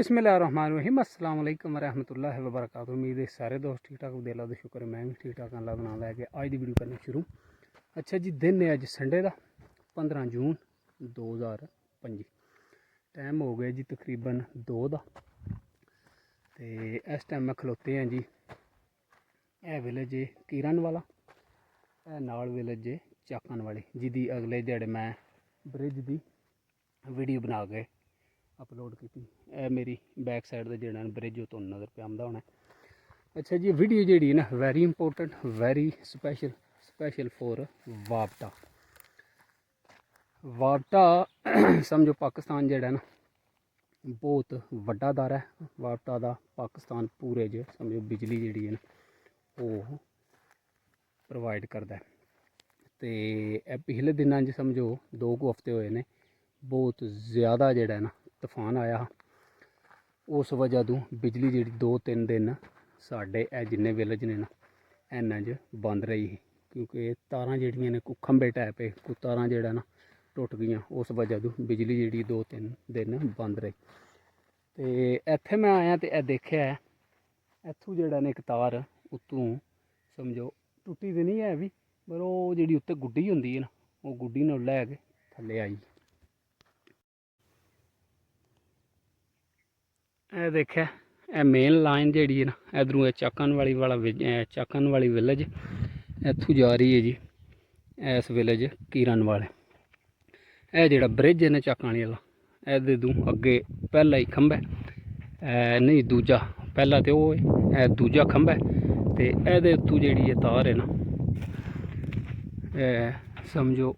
बिस्मिल्लाहिर्रहमानिर्रहीम अस्सलाम वालेकुम रहमतुल्लाहि व बरकातुहू। उम्मीद है सारे दोस्त ठीक ठाक होंगे। अल्लाह का शुक्र है मैं भी ठीक ठाक हाँ। अल्लाह का नाम लैके अज की वीडियो करनी शुरू। अच्छा जी, दिन है अज संडे का 15 जून 2025। टाइम हो गया जी तकरीबन 2 का। तो इस टाइम मैं खलोते हैं जी है विलेज कीरन वाला, है नाल विलेज चाकन वाली, जिदी अगले दिहाड़े मैं ब्रिज की वीडियो बना के अपलोड की। मेरी बैक साइड का जोड़ा ब्रिज तो नज़र पे आंदा होना। अच्छा जी, वीडियो जी ना very important, very special for Wapta. Wapta समझो पाकिस्तान जोड़ा ना बहुत वड्डा दारा है। वापटा का पाकिस्तान पूरे च समझो बिजली जी है ना वो प्रोवाइड करता है। तो पिछले दिनों समझो 2 हफ्ते हुए ने बहुत ज़्यादा जोड़ा ना तूफान आया। उस वजह तो बिजली जी 2-3 दिन साढ़े जिन्ने विलेज ने ना इन्ना च बंद रही, क्योंकि तारां जड़ियां ने खंबे टाइप कुछ तारां जड़ा ना टुट गई। उस वजह तो बिजली जी 2-3 दिन बंद रही। तो इत्थे मैं आया तो देखा है इत्थों जड़ा ने एक तार उत्तों समझो टुटी तो नहीं है भी, पर वो जी उत्ते गुड्डी होंगी है ना वो गुड्डी ने लैके थल्ले आई। ए देखा ए मेन लाइन जी है ना इधरों चाकन वाली विलेज इत्थों जा रही है जी इस विलेज कीरन वाले। यह जोड़ा ब्रिज है ना चाकन वाला ए तू अगे पहला ही खंबा नहीं दूजा, पहला तो वो है दूजा खंबा है। तो ये उत्तों जी तार है ना समझो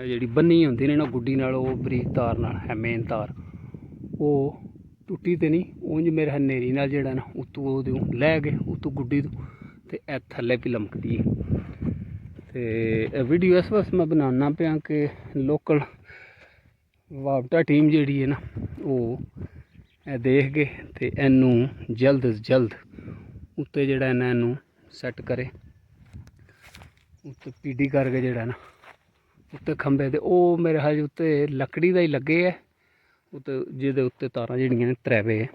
जी बन्नी होंगी ना गुड्डी नाल वो बरीक तार नाल है मेन तार वो टुटी तो नहीं उंज मेरे हनेरी नाल जड़ा ना उत्तों लै गए उत्तों गुड्डी तो थल्ले भी लमकदी है। तो वीडियो इस वास्ते मैं बनाना पाया कि लोकल वापटा टीम जी है ना वो देख के तो इनू जल्द अज जल्द उत्ते जड़ा इनू सैट करे उत्ते पीडी करके जड़ा ना उत्ते खंबे तो वो मेरे ख्याल उत्ते लकड़ी का ही लगे है उत्ते जिहदे उत्ते तारां जड़ियां ने त्रै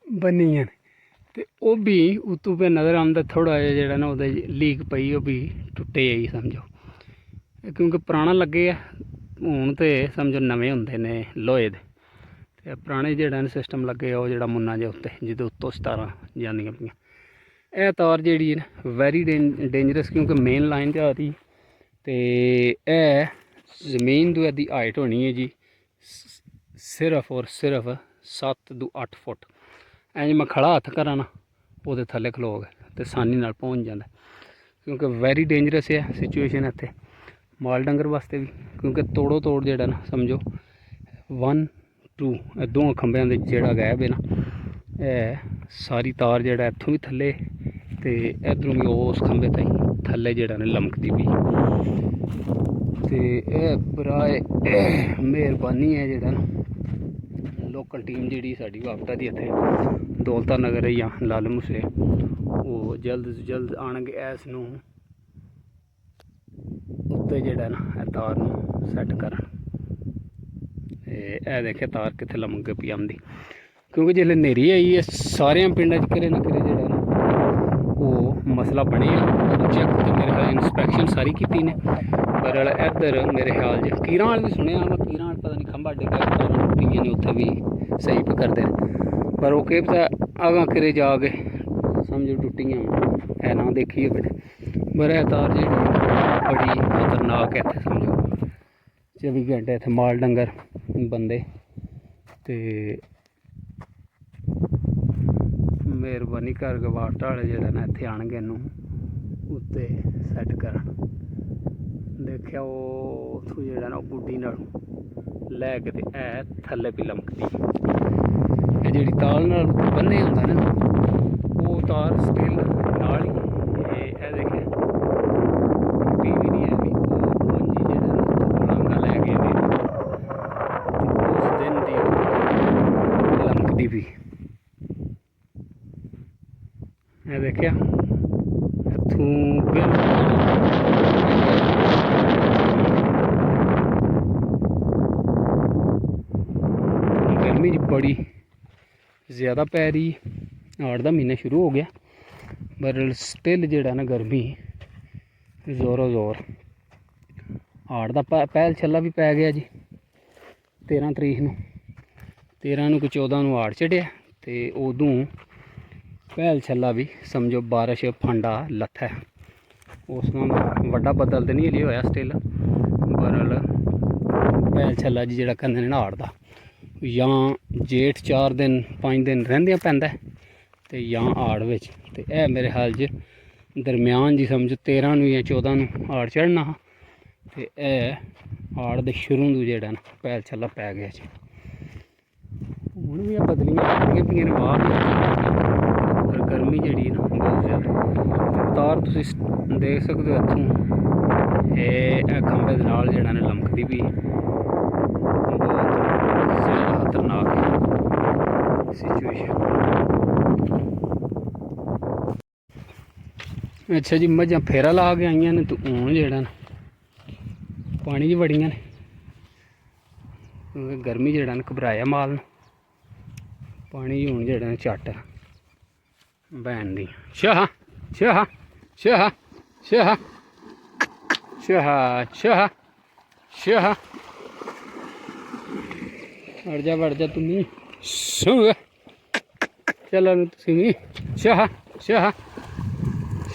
बनियां तो वह भी उत्तों पे नज़र आंदा थोड़ा जिहा ना वो लीक पई वो भी टुटे ही समझो, क्योंकि पुराना लगे है हूँ तो समझो नवे होंगे ने लोहे दे। ते पुराने जेड़ा सिस्टम लगे वो जेड़ा मुन्ना जे उत्ते जिहदे उत्तों तारां जांदियां पियां। यह तार जी वेरी डेंजरस क्योंकि मेन लाइन जा रही तो यह जमीन तो इसकी हाइट होनी है जी सिर्फ और सिर्फ 7-8 फुट। इंज मैं खड़ा हत्थ करा ना वो थल्ले खलो गए तो आसानी नाल पहुँच जाता, क्योंकि वेरी डेंजरस है सिचुएशन इत्थे माल डंगर वास्ते भी, क्योंकि तोड़ो तोड़ जेड़ा ना समझो 1-2 दोवें खंबे जेड़ा गैप है ना सारी तार जेड़ा इत्थों भी थल्ले तो इधरों भी उस खंबे ताईं थल्ले जेड़ा ने लमकदी पई। तो बराए मेहरबानी है जेड़ा ना लोकल टीम जी साड़ी वापटा की इत्थे दौलता नगर या लाल मूसे वो जल्द से जल्द आनगे इस नूं उत्ते जेड़ा ना तार नूं सैट करन। ए देखे तार कित्थे लमक पई आंदी, क्योंकि जिसले नेरी आई है सारे पिंडा च किरे ना किरे जेड़ा ना वो मसला बनिया। चैक तो मेरे ख्याल इंस्पैक्शन सारी की ने, पर इधर मेरे ख्याल च कीरां वाल भी सुनिया मैं कीरां वाल पता नहीं खंबा डिग्गा तारां टुटियां ने उत्थे भी सही पे करते हैं, पर वो केह् पता अगां किरे जाके समझो टुटियां है ना देखिए बेटे। पर यह तार जी बड़ी खतरनाक है इत्थे समझो 24 घंटे इत्थे माल डंगर बंदे ते मेहरबानी करके वापटा वाले जेड़ा ना इत्थे आनगे इनू उत्ते सैट करन। देखिया वो उत्थों जेड़ा ना गुड्डी नाल लैके ते थल्ले भी लमकदी जी तार नाल बन्ने होंदा ना वो तार स्टिल नाल ही देखे टुटी भी नहीं है भी पंजी जेड़ा ना लांगा लै गए उस दिन दी लमकदी भी देखिया इत्थों बड़ी ज़्यादा पै रही है। हाड़ का महीना शुरू हो गया पर स्टिल जेड़ा ना गर्मी जोरों जोर। हाड़ का पहल छल्ला भी पै गया जी 13 तरीक नूं, 13 नूं 14 नूं हाड़ चढ़िया तो उदों पहल छल्ला भी समझो बारिश फंडा लत्था। उस वड्डा बदल तो नहीं हली होया स्टिल पर पहल छल्ला जी जेड़ा कहंदे ने हाड़ दा या जेठ 4 दिन 5 दिन रहिंदियां पैंदा ते या हाड़ विच ते ए मेरे ख्याल च दरम्यान जी समझो 13 नूं या 14 नूं हाड़ चढ़ना हा ते ए हाड़ दे शुरू तों जेड़ा ना पहल छल्ला पै गया जी। हुण भी बदलियां आंदियां पियां ने बाहर पर गर्मी जेड़ी ना बहुत ज़्यादा रफ्तार तुसीं देख सकदे हो इत्थों खंबे दे नाल जेड़ा ना लमकदी भी बहुत ज़्यादा खतरनाक सिचुएशन। अच्छा जी मझां फेरा ला के आईयां ने तो हूँ जेड़ा ना पानी च बड़ियां ने क्योंकि गर्मी जेड़ा ना घबराया माल न पानी हूँ जेड़ा झट बैन दी शाह शाह शाह शाह शाह शाह शाह बढ़ जा तुम्हें चलो तुम शाह शाह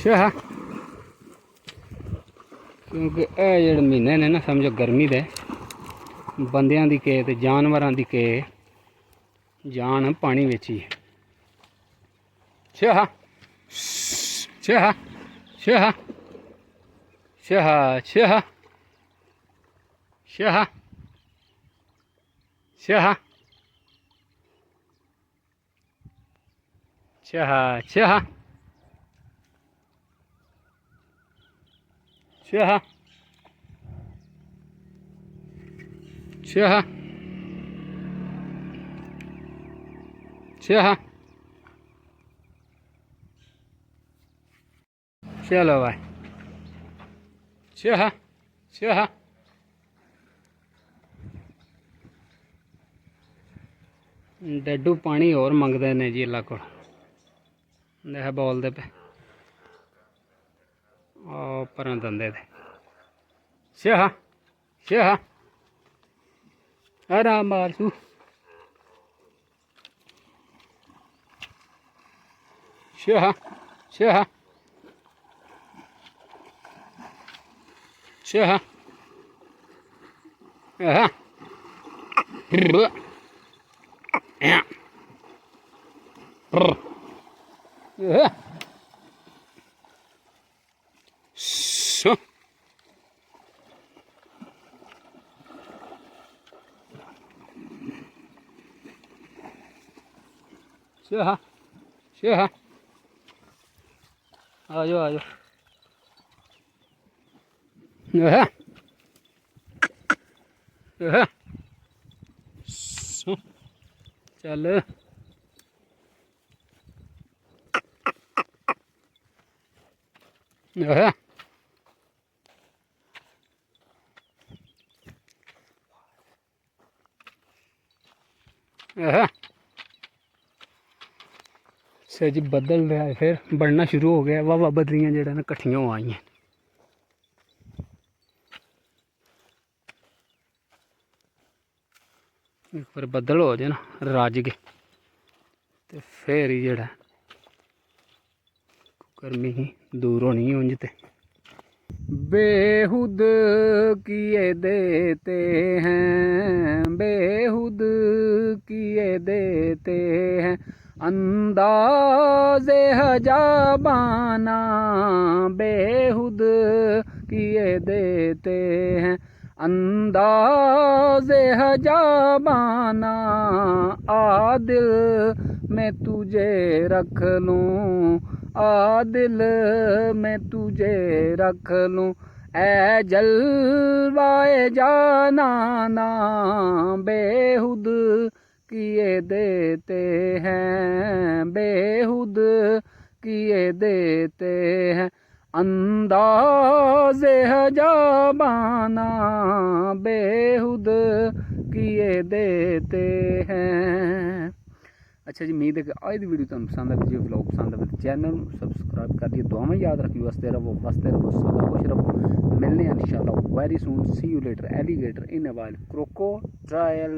शाह क्योंकि ए जेड़े महीने ने ना समझो गर्मी दे बंदियां दी के ते जानवरां दी के जान पानी विच ही। शाह शाह शाह शाह शाह शाह शाह शाह शाह शाह शाह शाह चलो भाई शाह शाह डड्डू पानी और मंगते ने जी अल्लाह को देख बोलते पे पर दंदे थे शाह शाह आराम मारसू शाह शाह शाह शाह शाह आ जाओ चल सर जी बदल रहा है फिर बढ़ना शुरू हो गया। वाह बदलियां जेड़ा ना कट्ठियां हो आई हैं। एक बार बदल हो जाए ना रज के तो फिर ही जेड़ा गर्मी ही दूर होनी उंज ते बेहुद किए देते हैं बेहुद किए देते हैं अंदाज़े हजाबाना बेहुद किए देते हैं अंदाज़े हजाबाना आ दिल मैं तुझे रख लूँ आ दिल मैं तुझे रख लूँ ऐ जलवाए जाना ना बेहुद किए देते हैं बेहुद किए देते हैं अंदाज़े हजाबाना बेहुद दिए देते हैं। अच्छा जी, उम्मीद है कि आज की वीडियो तुम पसंद है, जो व्लॉग पसंद है चैनल सब्सक्राइब कर दिए। दुआ में याद रखियो, हंसते रहो सदा खुश रहो। मिलने हैं इंशाल्लाह very soon. See you later alligator in a while crocodile.